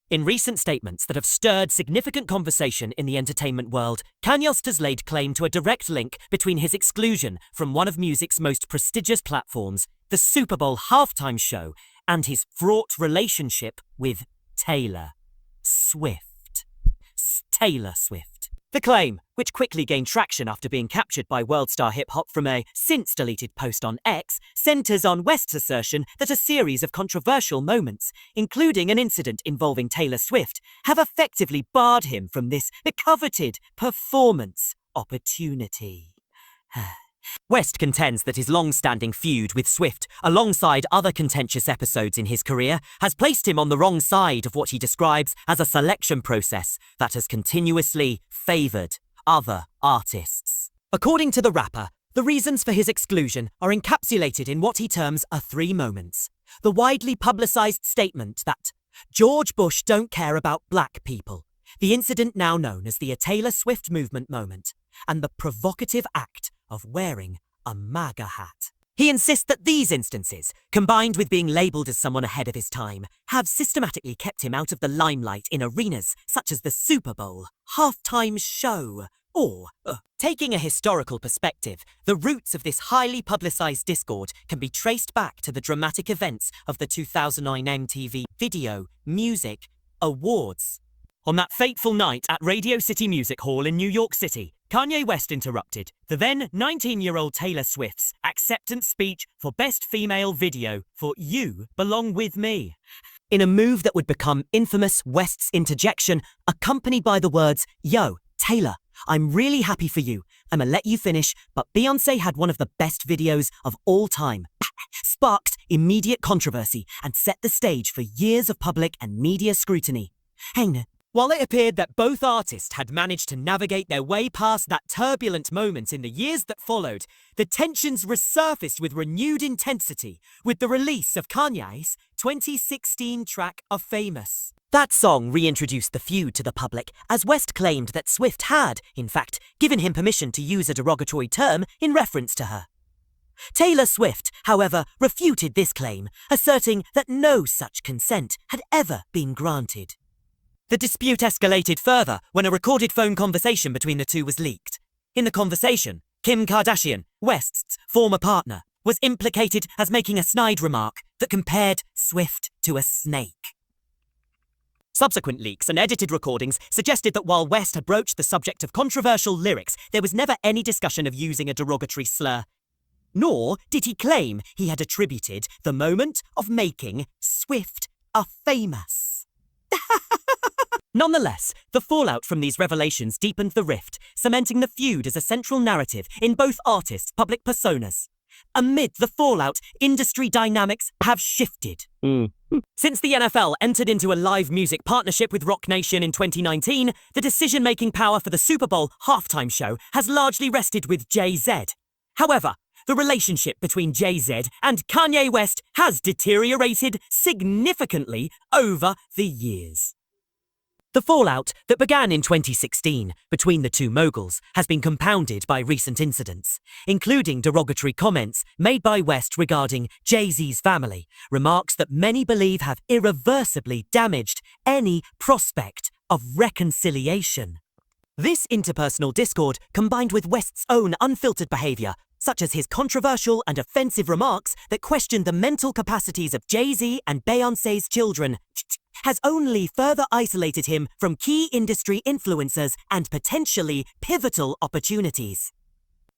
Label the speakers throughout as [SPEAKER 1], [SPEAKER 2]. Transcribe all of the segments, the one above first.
[SPEAKER 1] In recent statements that have stirred significant conversation in the entertainment world, Kanye has laid claim to a direct link between his exclusion from one of music's most prestigious platforms, the Super Bowl halftime show, and his fraught relationship with Taylor Swift. Taylor Swift. The claim, which quickly gained traction after being captured by world star hip-hop from a since-deleted post on X, centers on West's assertion that a series of controversial moments, including an incident involving Taylor Swift, have effectively barred him from this coveted performance opportunity. West contends that his long-standing feud with Swift, alongside other contentious episodes in his career, has placed him on the wrong side of what he describes as a selection process that has continuously favoured other artists. According to the rapper, the reasons for his exclusion are encapsulated in what he terms are three moments. The widely publicised statement that George Bush don't care about black people, the incident now known as the Taylor Swift movement moment, and the provocative act of wearing a MAGA hat. He insists that these instances, combined with being labelled as someone ahead of his time, have systematically kept him out of the limelight in arenas such as the Super Bowl halftime show. Or, taking a historical perspective, the roots of this highly publicised discord can be traced back to the dramatic events of the 2009 MTV Video Music Awards. On that fateful night at Radio City Music Hall in New York City, Kanye West interrupted the then 19-year-old Taylor Swift's acceptance speech for Best Female Video for You Belong With Me. In a move that would become infamous, West's interjection, accompanied by the words, "Yo, Taylor, I'm really happy for you. I'ma let you finish, but Beyoncé had one of the best videos of all time," sparked immediate controversy and set the stage for years of public and media scrutiny. While it appeared that both artists had managed to navigate their way past that turbulent moment in the years that followed, the tensions resurfaced with renewed intensity with the release of Kanye's 2016 track of Famous. That song reintroduced the feud to the public, as West claimed that Swift had, in fact, given him permission to use a derogatory term in reference to her. Taylor Swift, however, refuted this claim, asserting that no such consent had ever been granted. The dispute escalated further when a recorded phone conversation between the two was leaked. In the conversation, Kim Kardashian, West's former partner, was implicated as making a snide remark that compared Swift to a snake. Subsequent leaks and edited recordings suggested that while West had broached the subject of controversial lyrics, there was never any discussion of using a derogatory slur. Nor did he claim he had attributed the moment of making Swift a famous. Nonetheless, the fallout from these revelations deepened the rift, cementing the feud as a central narrative in both artists' public personas. Amid the fallout, industry dynamics have shifted. Since the NFL entered into a live music partnership with Rock Nation in 2019, the decision-making power for the Super Bowl halftime show has largely rested with Jay-Z. However, the relationship between Jay-Z and Kanye West has deteriorated significantly over the years. The fallout that began in 2016 between the two moguls has been compounded by recent incidents, including derogatory comments made by West regarding Jay-Z's family, remarks that many believe have irreversibly damaged any prospect of reconciliation. This interpersonal discord, combined with West's own unfiltered behaviour, such as his controversial and offensive remarks that questioned the mental capacities of Jay-Z and Beyoncé's children, has only further isolated him from key industry influencers and potentially pivotal opportunities.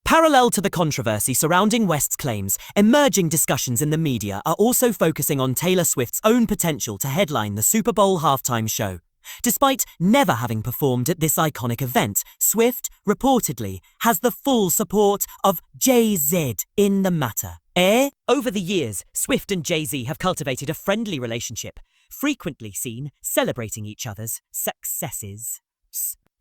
[SPEAKER 1] Parallel to the controversy surrounding West's claims, emerging discussions in the media are also focusing on Taylor Swift's own potential to headline the Super Bowl halftime show. Despite never having performed at this iconic event, Swift, reportedly, has the full support of Jay-Z in the matter. Over the years, Swift and Jay-Z have cultivated a friendly relationship, frequently seen celebrating each other's successes.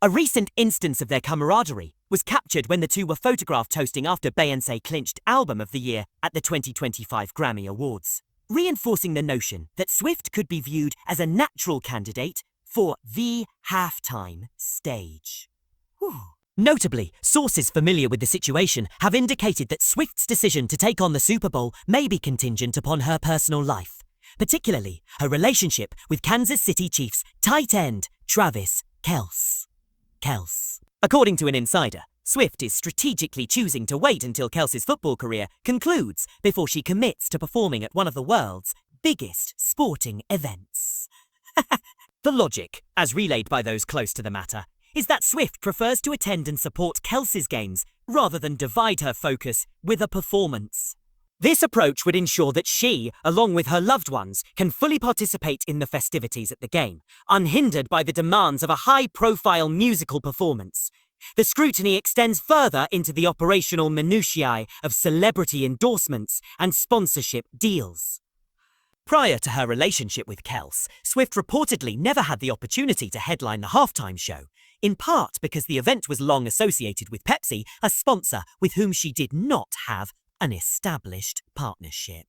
[SPEAKER 1] A recent instance of their camaraderie was captured when the two were photographed toasting after Beyoncé clinched Album of the Year at the 2025 Grammy Awards, reinforcing the notion that Swift could be viewed as a natural candidate for the halftime stage. Notably, sources familiar with the situation have indicated that Swift's decision to take on the Super Bowl may be contingent upon her personal life. particularly her relationship with Kansas City Chiefs tight end Travis Kelce. According to an insider, Swift is strategically choosing to wait until Kelce's football career concludes before she commits to performing at one of the world's biggest sporting events. The logic, as relayed by those close to the matter, is that Swift prefers to attend and support Kelce's games rather than divide her focus with a performance. This approach would ensure that she, along with her loved ones, can fully participate in the festivities at the game, unhindered by the demands of a high-profile musical performance. The scrutiny extends further into the operational minutiae of celebrity endorsements and sponsorship deals. Prior to her relationship with Kelce, Swift reportedly never had the opportunity to headline the halftime show, in part because the event was long associated with Pepsi, a sponsor with whom she did not have an established partnership.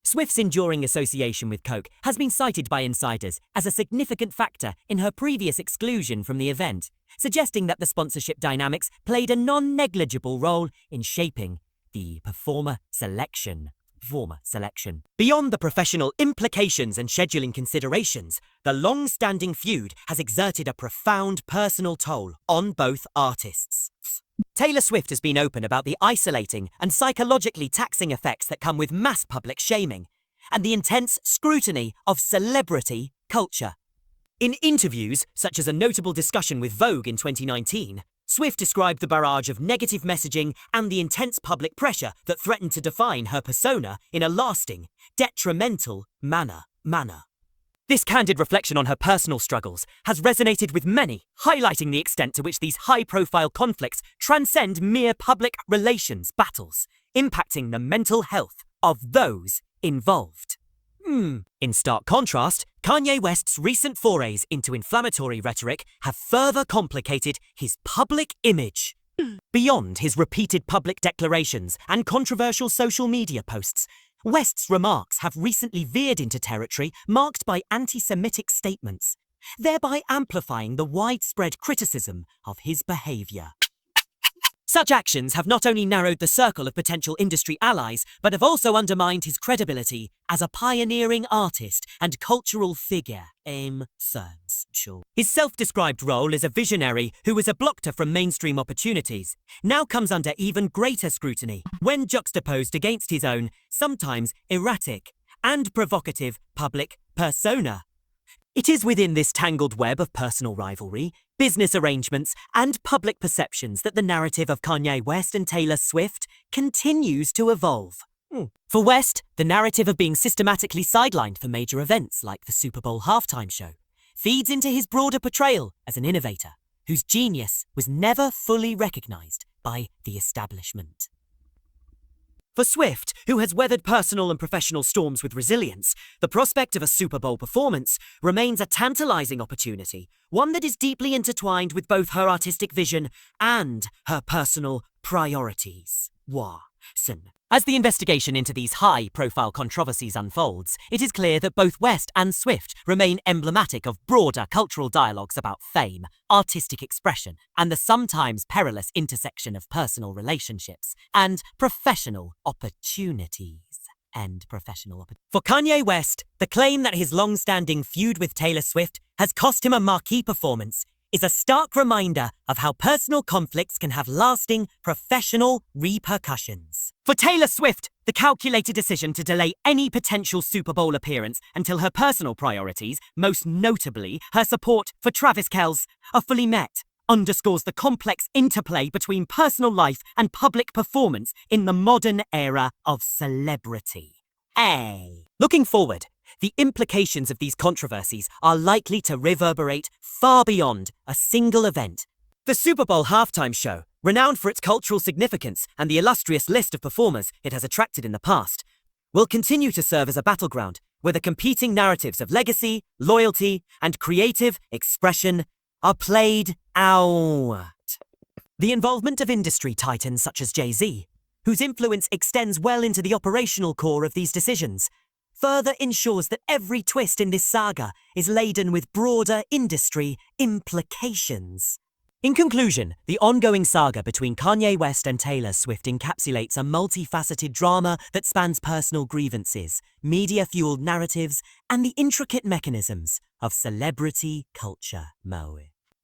[SPEAKER 1] Swift's enduring association with Coke has been cited by insiders as a significant factor in her previous exclusion from the event, suggesting that the sponsorship dynamics played a non-negligible role in shaping the performer selection. Beyond the professional implications and scheduling considerations, the long-standing feud has exerted a profound personal toll on both artists. Taylor Swift has been open about the isolating and psychologically taxing effects that come with mass public shaming and the intense scrutiny of celebrity culture. In interviews, such as a notable discussion with Vogue in 2019, Swift described the barrage of negative messaging and the intense public pressure that threatened to define her persona in a lasting, detrimental manner. This candid reflection on her personal struggles has resonated with many, highlighting the extent to which these high-profile conflicts transcend mere public relations battles, impacting the mental health of those involved. In stark contrast, Kanye West's recent forays into inflammatory rhetoric have further complicated his public image. Beyond his repeated public declarations and controversial social media posts, West's remarks have recently veered into territory marked by anti-Semitic statements, thereby amplifying the widespread criticism of his behavior. Such actions have not only narrowed the circle of potential industry allies, but have also undermined his credibility as a pioneering artist and cultural figure. His self-described role as a visionary who was a blocker from mainstream opportunities now comes under even greater scrutiny when juxtaposed against his own, sometimes erratic and provocative public persona. It is within this tangled web of personal rivalry, business arrangements, and public perceptions that the narrative of Kanye West and Taylor Swift continues to evolve. For West, the narrative of being systematically sidelined for major events like the Super Bowl halftime show feeds into his broader portrayal as an innovator whose genius was never fully recognized by the establishment. For Swift, who has weathered personal and professional storms with resilience, the prospect of a Super Bowl performance remains a tantalizing opportunity, one that is deeply intertwined with both her artistic vision and her personal priorities. As the investigation into these high-profile controversies unfolds, it is clear that both West and Swift remain emblematic of broader cultural dialogues about fame, artistic expression, and the sometimes perilous intersection of personal relationships and professional opportunities. For Kanye West, the claim that his long-standing feud with Taylor Swift has cost him a marquee performance is a stark reminder of how personal conflicts can have lasting professional repercussions. For Taylor Swift, the calculated decision to delay any potential Super Bowl appearance until her personal priorities, most notably her support for Travis Kelce, are fully met, underscores the complex interplay between personal life and public performance in the modern era of celebrity. Looking forward, the implications of these controversies are likely to reverberate far beyond a single event. The Super Bowl halftime show, renowned for its cultural significance and the illustrious list of performers it has attracted in the past, will continue to serve as a battleground where the competing narratives of legacy, loyalty, and creative expression are played out. The involvement of industry titans such as Jay-Z, whose influence extends well into the operational core of these decisions, further ensures that every twist in this saga is laden with broader industry implications. In conclusion, the ongoing saga between Kanye West and Taylor Swift encapsulates a multifaceted drama that spans personal grievances, media-fueled narratives, and the intricate mechanisms of celebrity culture.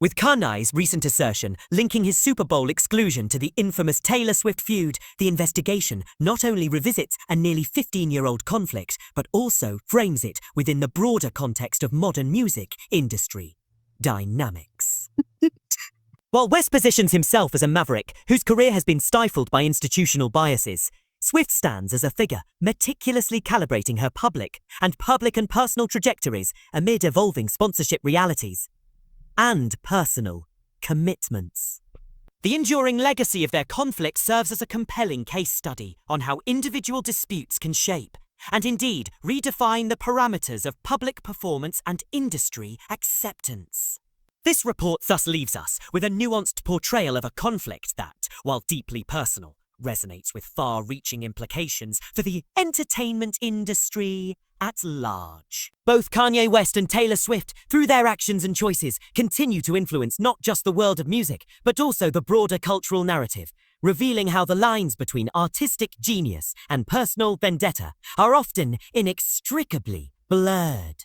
[SPEAKER 1] With Kanye's recent assertion linking his Super Bowl exclusion to the infamous Taylor Swift feud, the investigation not only revisits a nearly 15-year-old conflict, but also frames it within the broader context of modern music industry dynamics. While West positions himself as a maverick whose career has been stifled by institutional biases, Swift stands as a figure meticulously calibrating her public and personal trajectories amid evolving sponsorship realities and personal commitments. The enduring legacy of their conflict serves as a compelling case study on how individual disputes can shape and indeed redefine the parameters of public performance and industry acceptance. This report thus leaves us with a nuanced portrayal of a conflict that, while deeply personal, resonates with far-reaching implications for the entertainment industry at large. Both Kanye West and Taylor Swift, through their actions and choices, continue to influence not just the world of music, but also the broader cultural narrative, revealing how the lines between artistic genius and personal vendetta are often inextricably blurred.